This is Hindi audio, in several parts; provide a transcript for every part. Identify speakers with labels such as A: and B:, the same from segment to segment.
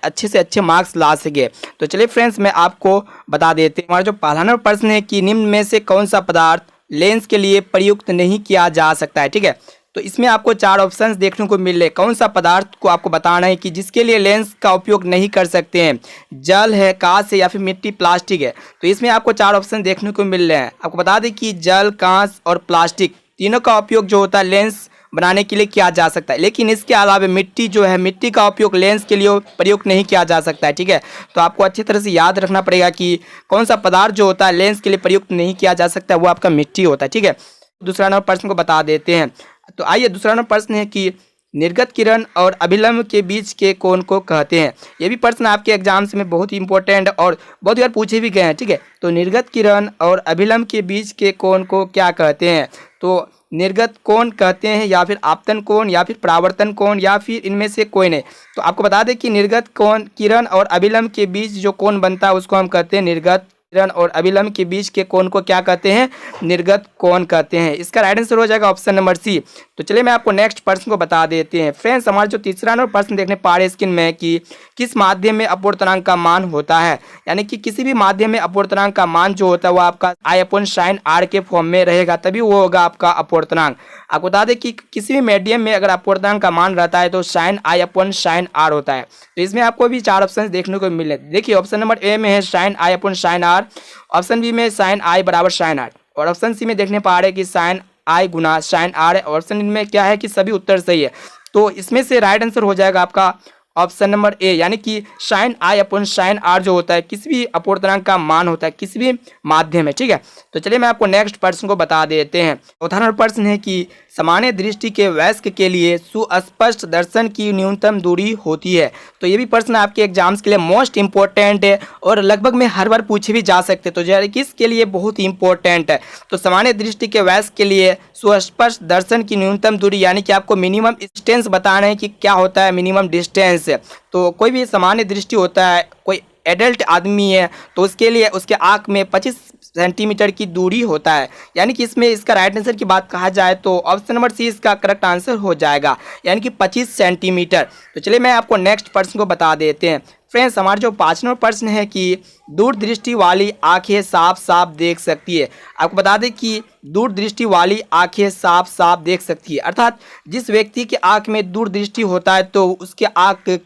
A: अच्छे से अच्छे मार्क्स ला सके। तो चलिए फ्रेंड्स, मैं आपको बता देते हैं हमारा जो पहला नंबर प्रश्न है कि निम्न में से कौन सा पदार्थ लेंस के लिए प्रयुक्त नहीं किया जा सकता है। ठीक है, तो इसमें आपको 4 ऑप्शंस देखने को मिल रहे हैं। कौन सा पदार्थ को आपको बताना है कि जिसके लिए लेंस का उपयोग नहीं कर सकते हैं। जल है, कांच है या फिर मिट्टी, प्लास्टिक है। तो इसमें आपको 4 ऑप्शन देखने को मिल रहे हैं। आपको बता दें कि जल, कांच और प्लास्टिक तीनों का उपयोग जो होता है लेंस बनाने के लिए किया जा सकता है, लेकिन इसके अलावा मिट्टी जो है, मिट्टी का उपयोग लेंस के लिए प्रयोग नहीं किया जा सकता है। ठीक है, तो आपको अच्छी तरह से याद रखना पड़ेगा कि कौन सा पदार्थ जो होता है लेंस के लिए प्रयुक्त नहीं किया जा सकता है, वो आपका मिट्टी होता है। ठीक है, दूसरा नंबर प्रश्न को बता देते हैं। तो आइए, दूसरा नंबर प्रश्न है कि निर्गत किरण और अभिलंब के बीच के कोण को कहते हैं। ये भी प्रश्न आपके एग्जाम्स में बहुत ही इंपॉर्टेंट और बहुत बार पूछे भी गए हैं। ठीक है, तो निर्गत किरण और अभिलंब के बीच के कोण को क्या कहते हैं। तो निर्गत कोण कहते हैं या फिर आपतन कोण या फिर परावर्तन कोण या फिर इनमें से कोई नहीं। तो आपको बता दें कि निर्गत कोण किरण और अभिलंब के बीच जो कोण बनता है उसको हम कहते हैं निर्गत किरण और अभिलंब के बीच के कोण को क्या कहते हैं, निर्गत कोण कहते हैं। इसका राइट आंसर हो जाएगा ऑप्शन नंबर सी। तो चलिए मैं आपको नेक्स्ट प्रश्न को बता देते हैं। फ्रेंड्स, हमारा जो तीसरा नंबर प्रश्न देखने पा रहे स्क्रीन में कि किस माध्यम में अपवर्तनांक का मान होता है, यानी कि किसी भी माध्यम में अपवर्तनांक का मान जो होता है वो आपका I/sin r के फॉर्म में रहेगा, तभी वो होगा आपका अपवर्तनांक। आपको बता दें कि किसी भी मीडियम में अगर अपवर्तनांक का मान रहता है तो sin I/sin r होता है। तो इसमें आपको भी 4 ऑप्शन देखने को मिले। देखिए, ऑप्शन नंबर ए में है sin I/sin r, option B में sin I बराबर sin r, और ऑप्शन सी में देखने पा रहे हैं कि sin I गुना sin r है। ऑप्शन में क्या है कि सभी उत्तर सही है। तो इसमें से राइट आंसर हो जाएगा आपका ऑप्शन नंबर ए, यानी कि sin I/sin r जो होता है किसी भी अपवर्तनांक का मान होता है किसी भी माध्यम में। ठीक है, तो चलिए मैं आपको नेक्स्ट प्रश्न को बता देते हैं। उदाहरण प्रश्न है कि सामान्य दृष्टि के वयस्क के लिए सुस्पष्ट दर्शन की न्यूनतम दूरी होती है। तो ये भी प्रश्न आपके एग्जाम्स के लिए मोस्ट इंपॉर्टेंट है और लगभग में हर बार पूछे भी जा सकते हैं, तो जरा किसके लिए बहुत ही इंपॉर्टेंट है। तो सामान्य दृष्टि के वयस्क के लिए सुस्पष्ट दर्शन की न्यूनतम दूरी, यानी कि आपको मिनिमम डिस्टेंस बताना है कि क्या होता है मिनिमम डिस्टेंस। तो कोई भी सामान्य दृष्टि होता है, कोई एडल्ट आदमी है तो उसके लिए उसके आँख में 25 सेंटीमीटर की दूरी होता है, यानी कि इसमें इसका राइट आंसर की बात कहा जाए तो ऑप्शन नंबर सी इसका करेक्ट आंसर हो जाएगा, यानी कि 25 सेंटीमीटर। तो चलिए मैं आपको नेक्स्ट प्रश्न को बता देते हैं। फ्रेंड्स, हमारा जो 5 नंबर प्रश्न है कि दूरदृष्टि वाली आंखें साफ साफ देख सकती है। आपको बता दें कि दूरदृष्टि वाली आंखें साफ साफ देख सकती है, अर्थात जिस व्यक्ति के आंख में दूरदृष्टि होता है तो उसके आंख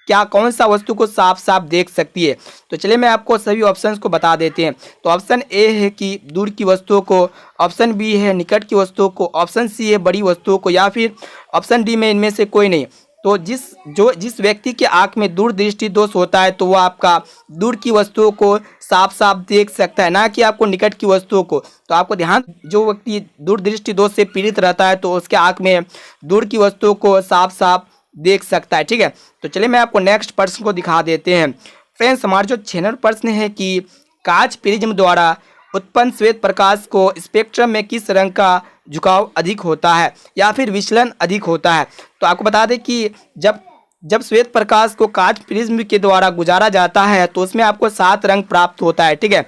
A: क्या कौन सा वस्तु को साफ साफ देख सकती है। तो चलिए मैं आपको सभी ऑप्शंस को बता देते हैं। तो ऑप्शन ए है कि दूर की वस्तुओं को, ऑप्शन बी है निकट की वस्तुओं को, ऑप्शन सी है बड़ी वस्तुओं को, या फिर ऑप्शन डी में इनमें से कोई नहीं। तो जिस व्यक्ति के आंख में दूरदृष्टि दोष होता है तो वो आपका दूर की वस्तुओं को साफ साफ देख सकता है, ना कि आपको निकट की वस्तुओं को। तो आपको ध्यान, जो व्यक्ति दूरदृष्टि दोष से पीड़ित रहता है तो उसके आंख में दूर की वस्तुओं को साफ साफ देख सकता है। ठीक है, तो चलिए मैं आपको नेक्स्ट प्रश्न को दिखा देते हैं। फ्रेंड्स, हमारा जो 6 नंबर प्रश्न है कि कांच प्रिज्म द्वारा उत्पन्न श्वेत प्रकाश को स्पेक्ट्रम में किस रंग का झुकाव अधिक होता है या फिर विचलन अधिक होता है। तो आपको बता दें कि जब श्वेत प्रकाश को कांच प्रिज्म के द्वारा गुजारा जाता है तो उसमें आपको 7 रंग प्राप्त होता है। ठीक है,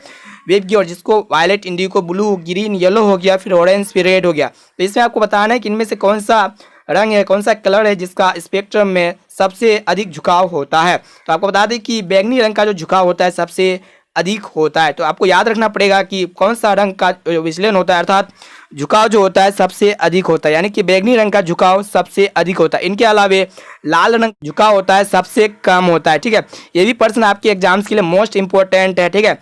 A: वेब की, और जिसको violet, indigo, blue, green, yellow हो गया, फिर ऑरेंज, फिर रेड हो गया। तो इसमें आपको बताना है कि इनमें से कौन सा रंग है, कौन सा कलर है जिसका स्पेक्ट्रम में सबसे अधिक झुकाव होता है। तो आपको बता दें कि बैंगनी रंग का जो झुकाव होता है सबसे अधिक होता है। तो आपको याद रखना पड़ेगा कि कौन सा रंग का विचलन होता है, अर्थात झुकाव जो होता है सबसे अधिक होता है, यानी कि बैंगनी रंग का झुकाव सबसे अधिक होता है। इनके अलावा लाल रंग झुकाव होता है सबसे कम होता है। ठीक है, ये भी प्रश्न आपके एग्जाम्स के लिए मोस्ट इंपॉर्टेंट है। ठीक है,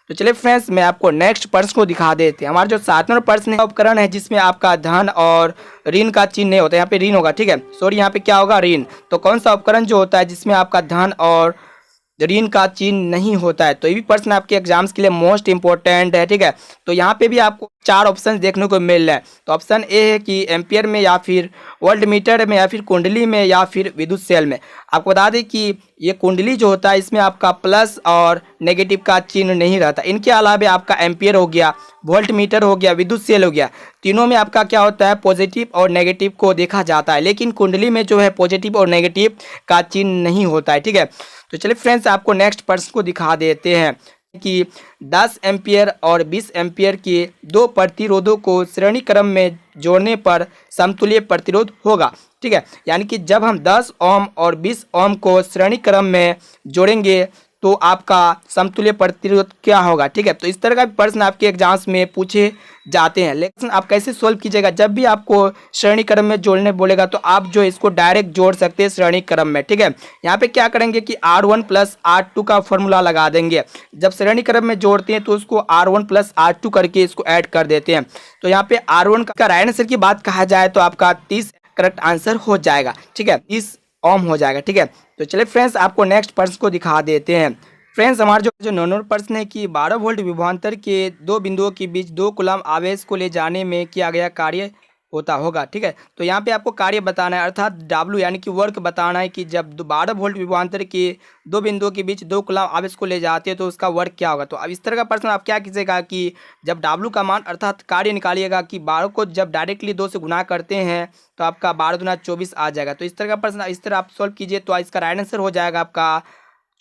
A: तो चलिए फ्रेंड्स, मैं आपको नेक्स्ट प्रश्न को दिखा देते हैं। हमारा जो 7 नंबर प्रश्न है उपकरण है जिसमें आपका धन और ऋण का चिन्ह नहीं होता, यहाँ पे ऋण होगा। ठीक है, सॉरी, यहाँ पे क्या होगा, ऋण। तो कौन सा उपकरण जो होता है जिसमें आपका धन और ऋण का चिन्ह नहीं होता है। तो ये भी प्रश्न आपके एग्जाम्स के लिए मोस्ट इंपॉर्टेंट है। ठीक है, तो यहाँ पे भी आपको 4 ऑप्शन देखने को मिल रहा है। तो ऑप्शन ए है कि एम्पियर में या फिर वोल्ट मीटर में या फिर कुंडली में या फिर विद्युत सेल में। आपको बता दें कि ये कुंडली जो होता है इसमें आपका प्लस और नेगेटिव का चिन्ह नहीं रहता। इनके अलावा आपका एम्पियर हो गया, वोल्ट मीटर हो गया, विद्युत सेल हो गया, तीनों में आपका क्या होता है, पॉजिटिव और नेगेटिव को देखा जाता है, लेकिन कुंडली में जो है पॉजिटिव और नेगेटिव का चिन्ह नहीं होता है। ठीक है, तो चलिए फ्रेंड्स, आपको नेक्स्ट प्रश्न को दिखा देते हैं। कि 10 एम्पियर और 20 एम्पियर के दो प्रतिरोधों को श्रेणी क्रम में जोड़ने पर समतुल्य प्रतिरोध होगा। ठीक है, यानी कि जब हम 10 ओम और 20 ओम को श्रेणी क्रम में जोड़ेंगे तो आपका समतुल्य प्रतिरोध क्या होगा। ठीक है, तो इस तरह का प्रश्न आपके एग्जाम्स में पूछे जाते हैं। लेकिन आप कैसे सोल्व कीजिएगा, जब भी आपको श्रेणी क्रम में जोड़ने बोलेगा तो आप जो इसको डायरेक्ट जोड़ सकते हैं श्रेणी क्रम में। ठीक है, यहाँ पे क्या करेंगे कि R1 प्लस R2 का फॉर्मूला लगा देंगे। जब श्रेणी क्रम में जोड़ते हैं तो उसको R1 प्लस R2 करके इसको ऐड कर देते हैं। तो यहाँ पे R1 का राइट आंसर की बात कहा जाए तो आपका 30 करेक्ट आंसर हो जाएगा। ठीक है, 30 ओम हो जाएगा। ठीक है, तो चलिए फ्रेंड्स आपको नेक्स्ट प्रश्न को दिखा देते हैं। फ्रेंड्स हमारा जो नंबर प्रश्न है कि 12 वोल्ट विभवांतर के दो बिंदुओं के बीच 2 कूलम आवेश को ले जाने में किया गया कार्य होता होगा। ठीक है, तो यहाँ पे आपको कार्य बताना है, अर्थात W यानी कि वर्क बताना है कि जब 12 वोल्ट विभवांतर के दो बिंदुओं के बीच 2 कूलम आवेश को ले जाते हैं तो उसका वर्क क्या होगा। तो अब इस तरह का प्रश्न आप क्या कीजिएगा कि जब W का मान अर्थात कार्य निकालिएगा कि 12 को जब डायरेक्टली 2 से गुना करते हैं तो आपका 12 दूना 24 आ जाएगा। तो इस तरह का प्रश्न इस तरह आप सॉल्व कीजिए तो इसका राइट आंसर हो जाएगा आपका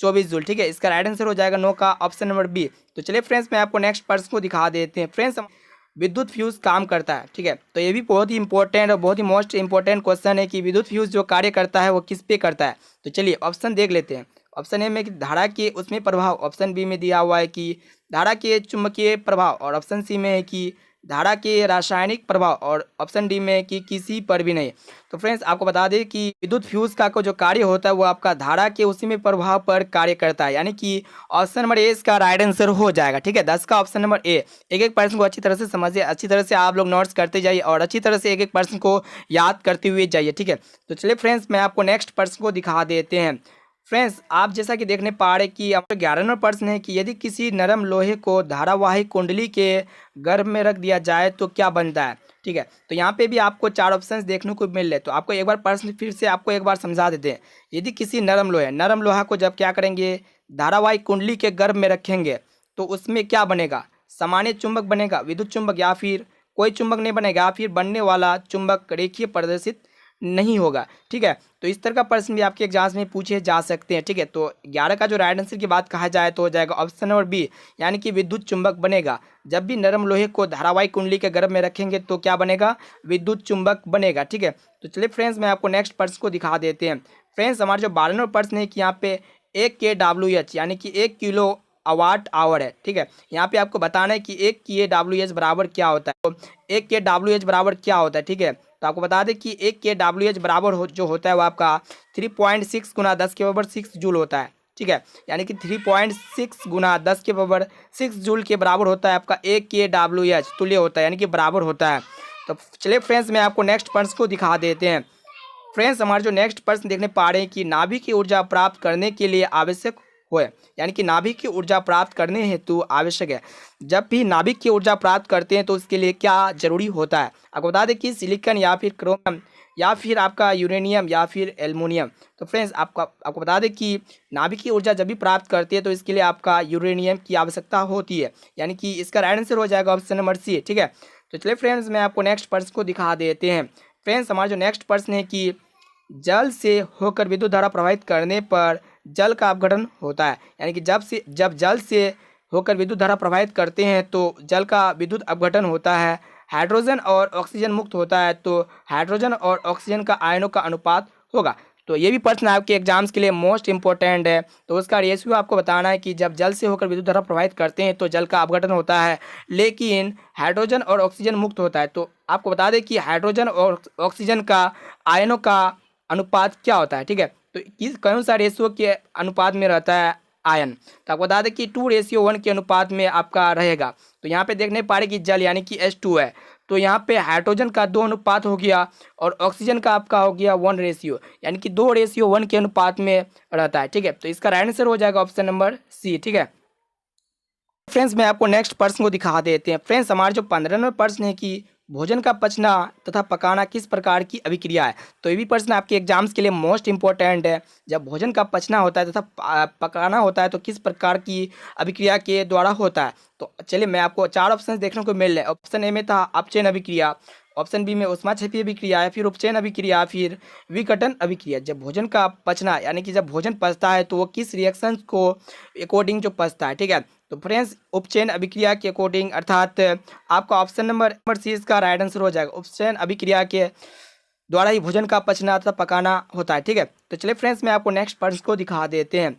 A: 24 जूल। ठीक है, इसका राइट आंसर हो जाएगा 9 का ऑप्शन नंबर बी। तो चलिए फ्रेंड्स मैं आपको नेक्स्ट प्रश्न को दिखा देते हैं। फ्रेंड्स विद्युत फ्यूज काम करता है। ठीक है, तो ये भी बहुत ही इंपॉर्टेंट और बहुत ही मोस्ट इंपॉर्टेंट क्वेश्चन है कि विद्युत फ्यूज जो कार्य करता है वो किस पे करता है। तो चलिए ऑप्शन देख लेते हैं। ऑप्शन ए में कि धारा के उसमें प्रभाव, ऑप्शन बी में दिया हुआ है कि धारा के चुंबकीय प्रभाव, और ऑप्शन सी में है कि धारा के रासायनिक प्रभाव, और ऑप्शन डी में कि किसी पर भी नहीं। तो फ्रेंड्स आपको बता दें कि विद्युत फ्यूज का जो कार्य होता है वो आपका धारा के उसी में प्रभाव पर कार्य करता है, यानी कि ऑप्शन नंबर ए इसका राइट आंसर हो जाएगा। ठीक है, 10 का ऑप्शन नंबर ए। एक एक प्रश्न को अच्छी तरह से समझिए, अच्छी तरह से आप लोग नोट्स करते जाइए और अच्छी तरह से एक एक प्रश्न को याद करते हुए जाइए। ठीक है, तो चलिए फ्रेंड्स मैं आपको नेक्स्ट प्रश्न को दिखा देते हैं। फ्रेंड्स आप जैसा कि देखने पा रहे कि आपका 11वां प्रश्न है कि यदि किसी नरम लोहे को धारावाही कुंडली के गर्भ में रख दिया जाए तो क्या बनता है। ठीक है, तो यहाँ पे भी आपको 4 ऑप्शंस देखने को मिल रहे। तो आपको एक बार प्रश्न फिर से आपको एक बार समझा देते हैं। यदि किसी नरम लोहा को जब क्या करेंगे धारावाही कुंडली के गर्भ में रखेंगे तो उसमें क्या बनेगा, सामान्य चुंबक बनेगा, विद्युत चुंबक, या फिर कोई चुंबक नहीं बनेगा, या फिर बनने वाला चुंबक रेखीय प्रदर्शित नहीं होगा। ठीक है, तो इस तरह का प्रश्न भी आपके एग्जाम्स में पूछे जा सकते हैं। ठीक है, तो 11 का जो राइट आंसर की बात कहा जाए तो हो जाएगा ऑप्शन नंबर बी, यानी कि विद्युत चुंबक बनेगा। जब भी नरम लोहे को धारावाही कुंडली के गर्भ में रखेंगे तो क्या बनेगा, विद्युत चुंबक बनेगा। ठीक है, तो चलिए फ्रेंड्स मैं आपको नेक्स्ट प्रश्न को दिखा देते हैं। फ्रेंड्स हमारा जो 12वां प्रश्न है कि यहाँ पे 1 kWh यानी कि 1 किलो वाट आवर है। ठीक है, यहाँ पे आपको बताना है कि 1 kWh बराबर क्या होता है। तो 1 kWh बराबर क्या होता है। ठीक है, तो आपको बता दें कि 1 kWh बराबर जो होता है वो आपका 3.6 गुना 10 के पावर 6 जूल होता है। ठीक है, यानी कि 3.6 गुना 10 के पावर 6 जूल के बराबर होता है आपका 1 kWh, तुल्य होता है यानी कि बराबर होता है। तो चलिए फ्रेंड्स मैं आपको नेक्स्ट प्रश्न को दिखा देते हैं। फ्रेंड्स हमारे जो नेक्स्ट प्रश्न देखने पा रहे हैं कि नाभिक की ऊर्जा प्राप्त करने के लिए आवश्यक होए, यानी कि नाभिक की ऊर्जा प्राप्त करने हेतु आवश्यक है। जब भी नाभिक की ऊर्जा प्राप्त करते हैं तो उसके लिए क्या जरूरी होता है। आपको बता दें कि सिलिकॉन या फिर क्रोमियम या फिर आपका यूरेनियम या फिर एल्युमिनियम। तो फ्रेंड्स आपको बता दें कि नाभिक की ऊर्जा जब भी प्राप्त करती है तो इसके लिए आपका यूरेनियम की आवश्यकता होती है, यानी कि इसका राइट आंसर हो जाएगा ऑप्शन नंबर सी। ठीक है, तो चलिए फ्रेंड्स मैं आपको नेक्स्ट प्रश्न को दिखा देते हैं। फ्रेंड्स हमारा जो नेक्स्ट प्रश्न है कि जल से होकर विद्युत धारा प्रवाहित करने पर जल का अपघटन होता है, यानी कि जब जल से होकर विद्युत धारा प्रवाहित करते हैं तो जल का विद्युत अपघटन होता है। हाइड्रोजन और ऑक्सीजन मुक्त होता है तो हाइड्रोजन और ऑक्सीजन का आयनों का अनुपात होगा। तो ये भी प्रश्न आपके एग्जाम्स के लिए मोस्ट इंपॉर्टेंट है। तो उसका रेशियो आपको बताना है कि जब जल से होकर विद्युत धारा प्रवाहित करते हैं तो जल का अपघटन होता है, लेकिन हाइड्रोजन और ऑक्सीजन मुक्त होता है। तो आपको बता दें कि हाइड्रोजन और ऑक्सीजन का आयनों का अनुपात क्या होता है। ठीक है, तो कौन सा रेशियो के अनुपात में रहता है आयन। तो आपको बता दें कि 2:1 के अनुपात में आपका रहेगा। तो यहाँ पे देखने पा रहे कि जल यानी कि H2 है, तो यहाँ पे हाइड्रोजन का 2 अनुपात हो गया और ऑक्सीजन का आपका हो गया 1 रेशियो, यानी कि 2:1 के अनुपात में रहता है। ठीक है, तो इसका राइट आंसर हो जाएगा ऑप्शन नंबर सी। ठीक है फ्रेंड्स मैं आपको नेक्स्ट प्रश्न को दिखा देते हैं। फ्रेंड्स हमारा जो 15वां प्रश्न है कि भोजन का पचना तथा पकाना किस प्रकार की अभिक्रिया है। तो ये भी प्रश्न आपके एग्जाम्स के लिए मोस्ट इंपॉर्टेंट है। जब भोजन का पचना होता है तथा पकाना होता है तो किस प्रकार की अभिक्रिया के द्वारा होता है। तो चलिए मैं आपको 4 ऑप्शन देखने को मिल रहे हैं। ऑप्शन ए में था अपचयन अभिक्रिया, ऑप्शन बी में ऊष्माक्षेपीय अभिक्रिया है, फिर उपचयन अभिक्रिया, फिर विघटन अभिक्रिया। जब भोजन का पचना यानी कि जब भोजन पचता है तो वो किस रिएक्शन को अकॉर्डिंग जो पचता है। ठीक है, तो फ्रेंड्स उपचयन अभिक्रिया के अकॉर्डिंग अर्थात आपका ऑप्शन नंबर सी इसका राइट आंसर हो जाएगा। उपचयन अभिक्रिया के द्वारा ही भोजन का पचना तथा पकाना होता है, ठीक है। तो चलिए फ्रेंड्स मैं आपको नेक्स्ट प्रश्न को दिखा देते हैं।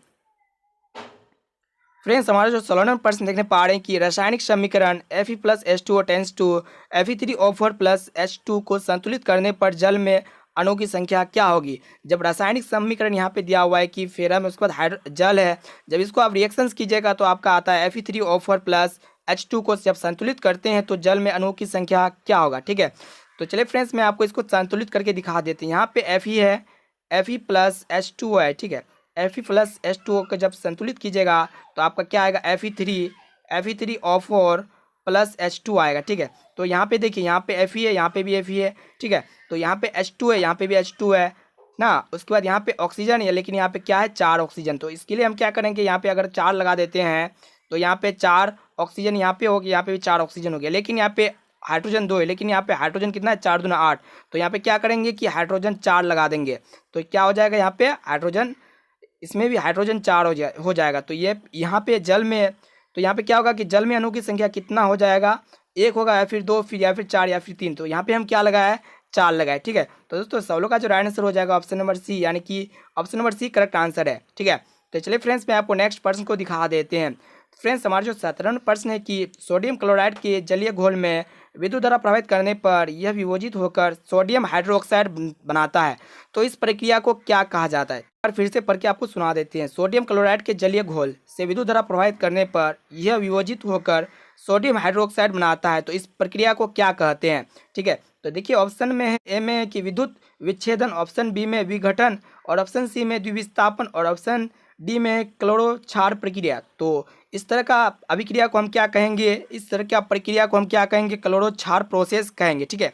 A: फ्रेंड्स हमारा जो 16वां प्रश्न देखने पा रहे हैं कि रासायनिक समीकरण Fe plus H2O tends to Fe3O4 plus H2 को संतुलित करने पर जल में अणुओं की संख्या क्या होगी। जब रासायनिक समीकरण यहाँ पे दिया हुआ है कि फेरम उसके बाद जल है, जब इसको आप रिएक्शंस कीजिएगा तो आपका आता है Fe3O4 प्लस H2 को जब संतुलित करते हैं तो जल में अणुओं की संख्या क्या होगा, ठीक है। तो चलिए फ्रेंड्स मैं आपको इसको संतुलित करके दिखा देते हैं। यहाँ पे Fe है, Fe प्लस H2O है, ठीक है। Fe प्लस H2O को जब संतुलित कीजिएगा तो आपका क्या आएगा Fe3O4 प्लस H2 आएगा, ठीक है। तो यहाँ पे देखिए, यहाँ पे Fe है, यहाँ पे भी Fe है, ठीक है। तो यहाँ पे H2 है, यहाँ पे भी H2 है ना। उसके बाद यहाँ पे ऑक्सीजन है, लेकिन यहाँ पे क्या है 4 ऑक्सीजन। तो इसके लिए हम क्या करेंगे, यहाँ पे अगर 4 लगा देते हैं तो यहाँ पे 4 ऑक्सीजन यहाँ पे हो गया, यहाँ पे भी 4 ऑक्सीजन हो गया, लेकिन यहाँ पे हाइड्रोजन 2 है, लेकिन यहाँ पे हाइड्रोजन कितना है 4 दूना 8। तो यहाँ पे क्या करेंगे कि हाइड्रोजन 4 लगा देंगे, तो क्या हो जाएगा यहाँ पे हाइड्रोजन, इसमें भी हाइड्रोजन 4 हो जाएगा। तो ये यहाँ पे जल में, तो यहाँ पे क्या होगा कि जल में अणु की संख्या कितना हो जाएगा, 1 होगा या फिर 2 फिर या फिर 4 या फिर 3। तो यहाँ पे हम क्या लगाए 4 लगाए, ठीक है। तो दोस्तों सवालों का जो राइट आंसर हो जाएगा ऑप्शन नंबर सी, यानी कि option number C correct answer है, ठीक है। तो चलिए फ्रेंड्स मैं आपको नेक्स्ट प्रश्न को दिखा देते हैं। फ्रेंड्स हमारा जो 17वां प्रश्न है कि सोडियम क्लोराइड के जलीय घोल में विद्युत धारा प्रभावित करने पर यह विभोजित होकर सोडियम हाइड्रोक्साइड बनाता है, तो इस प्रक्रिया को क्या कहा जाता है। और फिर से पढ़ के आपको सुना देते हैं। सोडियम क्लोराइड के जलीय घोल से विद्युत धारा प्रभावित करने पर यह विभोजित होकर सोडियम हाइड्रोक्साइड बनाता है, तो इस प्रक्रिया को क्या कहते हैं, ठीक है। तो देखिए ऑप्शन में है ए में कि विद्युत विच्छेदन, ऑप्शन बी में विघटन, और ऑप्शन सी में द्विविस्थापन, और ऑप्शन डी में क्लोरो क्षार प्रक्रिया। तो इस तरह का अभिक्रिया को हम क्या कहेंगे, इस तरह की प्रक्रिया को हम क्या कहेंगे, क्लोरो क्षार प्रोसेस कहेंगे, ठीक है।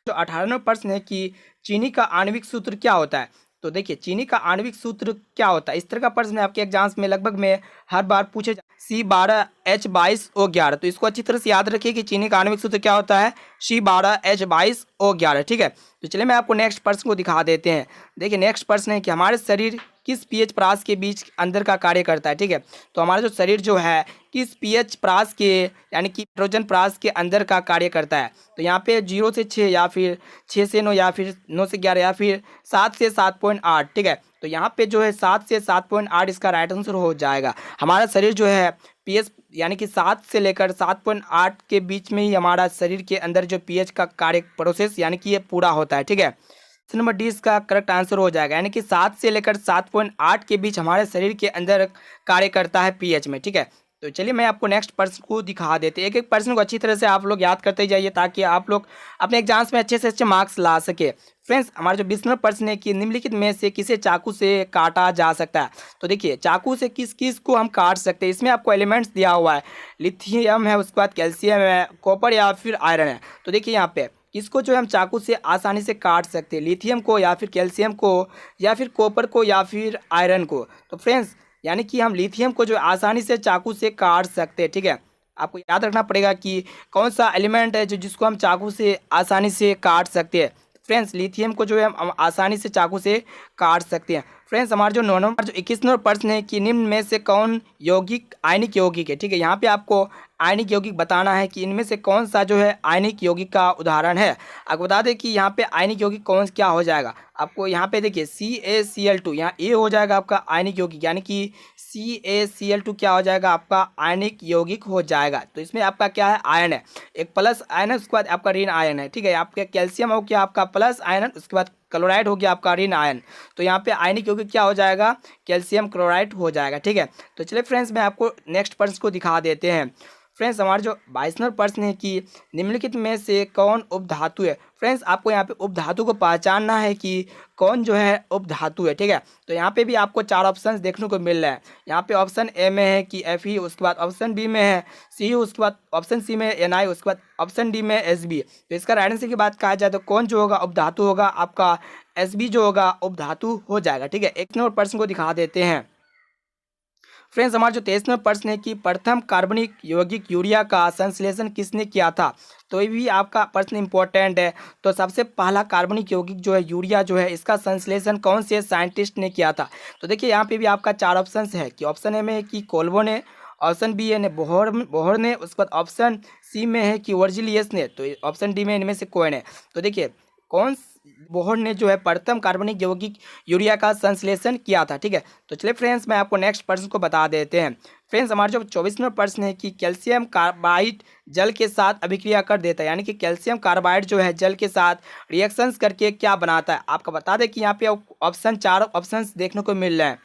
A: तो 18वां प्रश्न है कि चीनी का आणविक सूत्र क्या होता है। तो देखिए चीनी का आणविक सूत्र क्या होता है, इस तरह का प्रश्न आपके एग्जाम्स में लगभग में हर बार पूछे C12H22O11। तो इसको अच्छी तरह से याद रखिए कि चीनी का आणविक सूत्र क्या होता है, C12H22O11, ठीक है। तो चलिए मैं आपको नेक्स्ट प्रश्न को दिखा देते हैं। देखिए नेक्स्ट प्रश्न है कि हमारे शरीर किस पीएच परास के बीच अंदर का कार्य करता है, ठीक है। तो हमारा जो शरीर जो है किस पीएच परास के, यानी कि हाइड्रोजन परास के अंदर का कार्य करता है। तो यहाँ पे 0 से 6 या फिर 6 से 9 या फिर 9 से 11 या फिर 7 से 7.8, ठीक है। तो यहाँ पे जो है 7 से 7.8 इसका राइट आंसर हो जाएगा। हमारा शरीर जो है पीएच यानी कि 7 से लेकर 7.8 के बीच में ही हमारा शरीर के अंदर जो पीएच का कार्य प्रोसेस यानी कि ये पूरा होता है, ठीक है। ऑप्शन नंबर डी इसका करेक्ट आंसर हो जाएगा, यानी कि 7 से लेकर 7.8 के बीच हमारे शरीर के अंदर कार्य करता है पीएच में, ठीक है। तो चलिए मैं आपको नेक्स्ट प्रश्न को दिखा देते हैं। एक एक प्रश्न को अच्छी तरह से आप लोग याद करते जाइए ताकि आप लोग अपने एग्जाम्स में अच्छे से अच्छे मार्क्स ला सके। फ्रेंड्स हमारा जो 20वां प्रश्न है कि निम्नलिखित में से किसे चाकू से काटा जा सकता है। तो देखिए चाकू से किस किस को हम काट सकते हैं, इसमें आपको एलिमेंट्स दिया हुआ है, लिथियम है, उसके बाद कैल्शियम है, कॉपर या फिर आयरन है। तो देखिए यहाँ पे किसको जो है हम चाकू से आसानी से काट सकते हैं, लिथियम को या फिर कैल्शियम को या फिर कॉपर को या फिर आयरन को। तो फ्रेंड्स यानी कि हम लिथियम को जो आसानी से चाकू से काट सकते हैं, ठीक है। आपको याद रखना पड़ेगा कि कौन सा एलिमेंट है जो जिसको हम चाकू से आसानी से काट सकते हैं। फ्रेंड्स लिथियम को जो है हम आसानी से चाकू से काट सकते हैं। फ्रेंड्स हमारा जो 9वां जो 21वां प्रश्न है कि निम्न में से कौन यौगिक आयनिक यौगिक है, ठीक है। यहाँ पे आपको आयनिक यौगिक बताना है कि इनमें से कौन सा जो है आयनिक यौगिक का उदाहरण है। आपको बता दें कि यहाँ पे आयनिक यौगिक कौन क्या हो जाएगा। आपको यहाँ पे देखिए CaCl2, यहाँ ए हो जाएगा आपका आयनिक यौगिक, यानी कि CaCl2 क्या हो जाएगा आपका आयनिक यौगिक हो जाएगा। तो इसमें आपका क्या है आयन है, एक प्लस आयन है, उसके बाद आपका ऋण आयन है, ठीक है। आपका कैल्शियम हो गया आपका प्लस आयन, उसके बाद क्लोराइड हो गया आपका ऋण आयन। तो यहाँ पे आयनिक यौगिक क्या हो जाएगा, कैल्शियम क्लोराइड हो जाएगा, ठीक है। तो चलिए फ्रेंड्स मैं आपको नेक्स्ट प्रश्न को दिखा देते हैं। फ्रेंड्स हमारा जो 22वां प्रश्न है कि निम्नलिखित में से कौन उपधातु है। फ्रेंड्स आपको यहाँ पे उपधातु को पहचानना है कि कौन जो है उपधातु है, ठीक है। तो यहाँ पे भी आपको 4 ऑप्शंस देखने को मिल रहे हैं। यहाँ पे ऑप्शन ए में है कि Fe, उसके बाद ऑप्शन बी में है Cu, उसके बाद ऑप्शन सी में Na, उसके बाद ऑप्शन डी में Sb। तो इसका राइट आंसर की बात कहा जाए तो कौन जो होगा उपधातु होगा आपका Sb जो होगा उपधातु हो जाएगा, ठीक है। एक नंबर प्रश्न को दिखा देते हैं। फ्रेंड्स हमारा जो 23वां प्रश्न है कि प्रथम कार्बनिक यौगिक यूरिया का संश्लेषण किसने किया था। तो ये भी आपका प्रश्न इंपॉर्टेंट है। तो सबसे पहला कार्बनिक यौगिक जो है यूरिया जो है इसका संश्लेषण कौन से साइंटिस्ट ने किया था। तो देखिए यहाँ पे भी आपका 4 ऑप्शन है कि ऑप्शन ए में है कि कोल्बो ने, ऑप्शन बी है बोहर ने, उसके बाद ऑप्शन सी में है कि वर्जिलियस ने, तो ऑप्शन डी में इनमें से कौन है। तो देखिए बोहर ने जो है प्रथम कार्बनिक यौगिक यूरिया का संश्लेषण किया था, ठीक है। तो चलिए फ्रेंड्स मैं आपको नेक्स्ट प्रश्न को बता देते हैं। फ्रेंड्स हमारा जो 24वां प्रश्न है कि कैल्शियम कार्बाइड जल के साथ अभिक्रिया कर देता है, यानी कि कैल्शियम कार्बाइड जो है जल के साथ रिएक्शंस करके क्या बनाता है। आपको बता दें कि यहाँ पे ऑप्शन 4 ऑप्शंस देखने को मिल रहे हैं।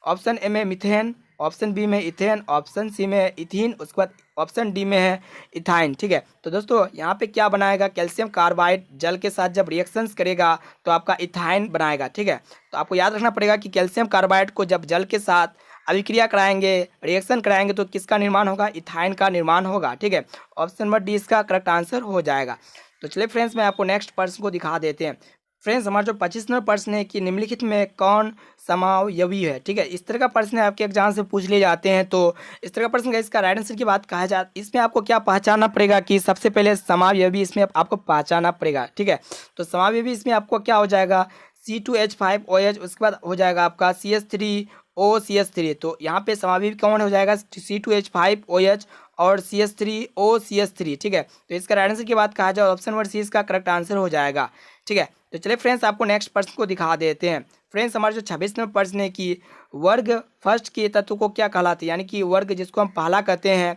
A: ऑप्शन ए में मिथेन, ऑप्शन बी में इथेन, ऑप्शन सी में इथीन, उसके बाद ऑप्शन डी में है इथाइन, ठीक है। तो दोस्तों यहाँ पे क्या बनाएगा, कैल्शियम कार्बाइड जल के साथ जब रिएक्शंस करेगा तो आपका इथाइन बनाएगा, ठीक है। तो आपको याद रखना पड़ेगा कि कैल्शियम कार्बाइड को जब जल के साथ अभिक्रिया कराएंगे, रिएक्शन कराएंगे तो किसका निर्माण होगा, इथाइन का निर्माण होगा, ठीक है। ऑप्शन नंबर डी इसका करेक्ट आंसर हो जाएगा। तो चलिए फ्रेंड्स मैं आपको नेक्स्ट प्रश्न को दिखा देते हैं। फ्रेंड्स हमारा जो 25वां प्रश्न है कि निम्नलिखित में कौन समावयवी है, ठीक है। इस तरह का प्रश्न आपके एग्जाम से पूछ लिए जाते हैं। तो इस तरह का प्रश्न का इसका राइट आंसर की बात कहा जाए, इसमें आपको क्या पहचानना पड़ेगा कि सबसे पहले समावयवी इसमें आपको पहचानना पड़ेगा, ठीक है। तो समावयवी इसमें आपको क्या हो जाएगा, C2H5OH, उसके बाद हो जाएगा आपका CH3OCH3। तो यहाँ पे समावयवी कौन हो जाएगा, C2H5OH और CH3OCH3, ठीक है। तो इसका राइट आंसर की बात कहा जाए ऑप्शन नंबर सी इसका करेक्ट आंसर हो जाएगा, ठीक है। तो चलिए फ्रेंड्स आपको नेक्स्ट प्रश्न को दिखा देते हैं। फ्रेंड्स हमारा जो 26वां प्रश्न है कि वर्ग फर्स्ट के तत्व को क्या कहलाते हैं, यानी कि वर्ग जिसको हम पहला कहते हैं,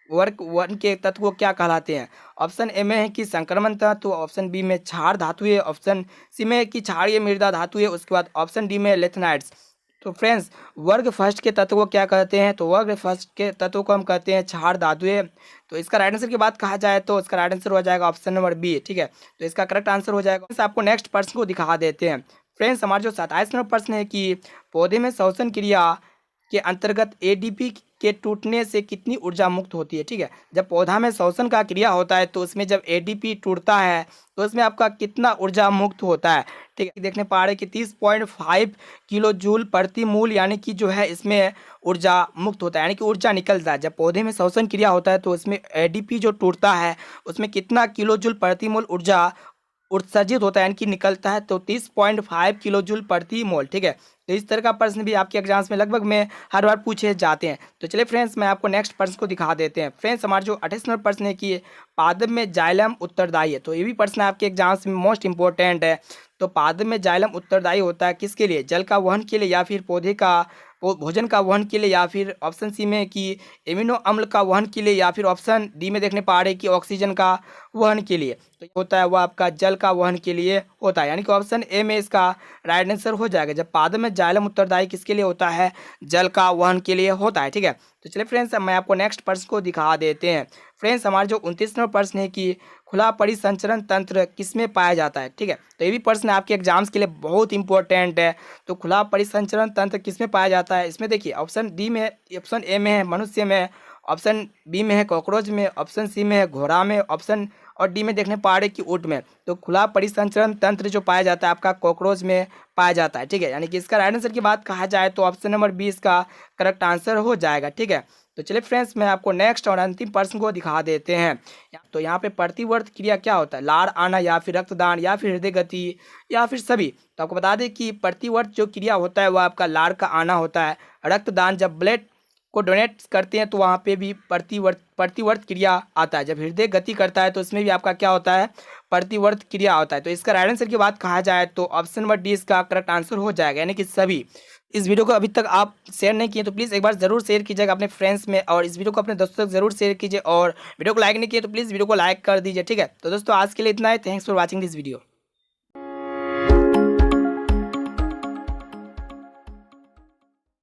A: वर्ग 1 के तत्व को क्या कहलाते हैं। ऑप्शन ए में है कि संक्रमण तत्व, ऑप्शन बी में क्षार धातु है, ऑप्शन सी में है कि क्षारीय मृदा धातु है, उसके बाद ऑप्शन डी में लेथनाइट्स। तो फ्रेंड्स वर्ग फर्स्ट के तत्व को क्या कहते हैं, तो वर्ग फर्स्ट के तत्व को हम कहते हैं क्षार धातुएं। तो इसका राइट आंसर की बात कहा जाए तो इसका राइट आंसर हो जाएगा ऑप्शन नंबर बी, ठीक है। तो इसका करेक्ट आंसर हो जाएगा। फ्रेंड्स आपको नेक्स्ट प्रश्न को दिखा देते हैं। फ्रेंड्स हमारा जो 27वां प्रश्न है कि पौधे में श्वसन क्रिया के अंतर्गत एडीपी के टूटने से कितनी ऊर्जा मुक्त होती है, ठीक है। जब पौधा में श्वसन का क्रिया होता है तो उसमें जब एडीपी टूटता है तो उसमें आपका कितना ऊर्जा मुक्त होता है, ठीक है। देखने पा रहे हैं कि 30.5 किलो जूल प्रति मूल, यानी कि जो है इसमें ऊर्जा मुक्त होता है, यानी कि ऊर्जा निकलता है। जब पौधे में श्वसन क्रिया होता है तो उसमें एडीपी जो टूटता है उसमें कितना किलो जूल प्रति मूल ऊर्जा उत्सर्जित होता है, यानी कि निकलता है, तो 30.5 किलो जूल प्रति मोल, ठीक है। तो इस तरह का प्रश्न भी आपके एग्जाम्स में लगभग में हर बार पूछे जाते हैं। तो चलिए फ्रेंड्स मैं आपको नेक्स्ट प्रश्न को दिखा देते हैं। फ्रेंड्स हमारा जो 28वां प्रश्न है कि पादप में जाइलम उत्तरदायी है। तो ये भी प्रश्न आपके एग्जाम्स में मोस्ट इंपॉर्टेंट है। तो पादप में जाइलम उत्तरदायी होता है किसके लिए, जल का वहन के लिए या फिर पौधे का भोजन का वहन के लिए, या फिर ऑप्शन सी में कि एमिनो अम्ल का वहन के लिए, या फिर ऑप्शन डी में देखने पा रहे कि ऑक्सीजन का वहन के लिए। तो होता है वो आपका जल का वहन के लिए होता है, यानी कि ऑप्शन ए में इसका राइट आंसर हो जाएगा। जब पादप में जाइलम उत्तरदायी किसके लिए होता है, जल का वहन के लिए होता है, ठीक है। तो चलिए फ्रेंड्स मैं आपको नेक्स्ट प्रश्न को दिखा देते हैं। फ्रेंड्स हमारा जो 29वां प्रश्न है कि खुला परिसंचरण तंत्र किसमें पाया जाता है, ठीक है। तो ये भी प्रश्न आपके एग्जाम्स के लिए बहुत इंपॉर्टेंट है। तो खुला परिसंचरण तंत्र किसमें पाया जाता है, इसमें देखिए ऑप्शन डी में, ऑप्शन ए में है मनुष्य में, ऑप्शन बी में है कॉकरोच में, ऑप्शन सी में है घोड़ा में, ऑप्शन और डी में देखने पा रहे कि ऊँट में। तो खुला परिसंचरण तंत्र जो पाया जाता है आपका कॉकरोच में पाया जाता है, ठीक है। यानी कि इसका राइट आंसर की बात कहा जाए तो ऑप्शन नंबर 20 का करेक्ट आंसर हो जाएगा, ठीक है। तो चलिए फ्रेंड्स मैं आपको नेक्स्ट और अंतिम प्रश्न को दिखा देते हैं। तो यहाँ पे प्रतिवर्त क्रिया क्या होता है, लार आना या फिर रक्तदान या फिर हृदय गति या फिर सभी। तो आपको बता दें कि प्रतिवर्त जो क्रिया होता है वह आपका लार का आना होता है। रक्तदान जब ब्लड को डोनेट करते हैं तो वहाँ पे भी प्रतिवर्त क्रिया आता है। जब हृदय गति करता है तो इसमें भी आपका क्या होता है, प्रतिवर्त क्रिया होता है। तो इसका राइट आंसर की बात कहा जाए तो ऑप्शन नंबर डी इसका करेक्ट आंसर हो जाएगा, यानी कि सभी। इस वीडियो को अभी तक आप शेयर नहीं किए तो प्लीज़ एक बार ज़रूर शेयर कीजिएगा अपने फ्रेंड्स में, और इस वीडियो को अपने दोस्तों तक ज़रूर शेयर कीजिए, और वीडियो को लाइक नहीं किए तो प्लीज़ वीडियो को लाइक कर दीजिए, ठीक है। तो दोस्तों आज के लिए इतना ही। Thanks for watching this video.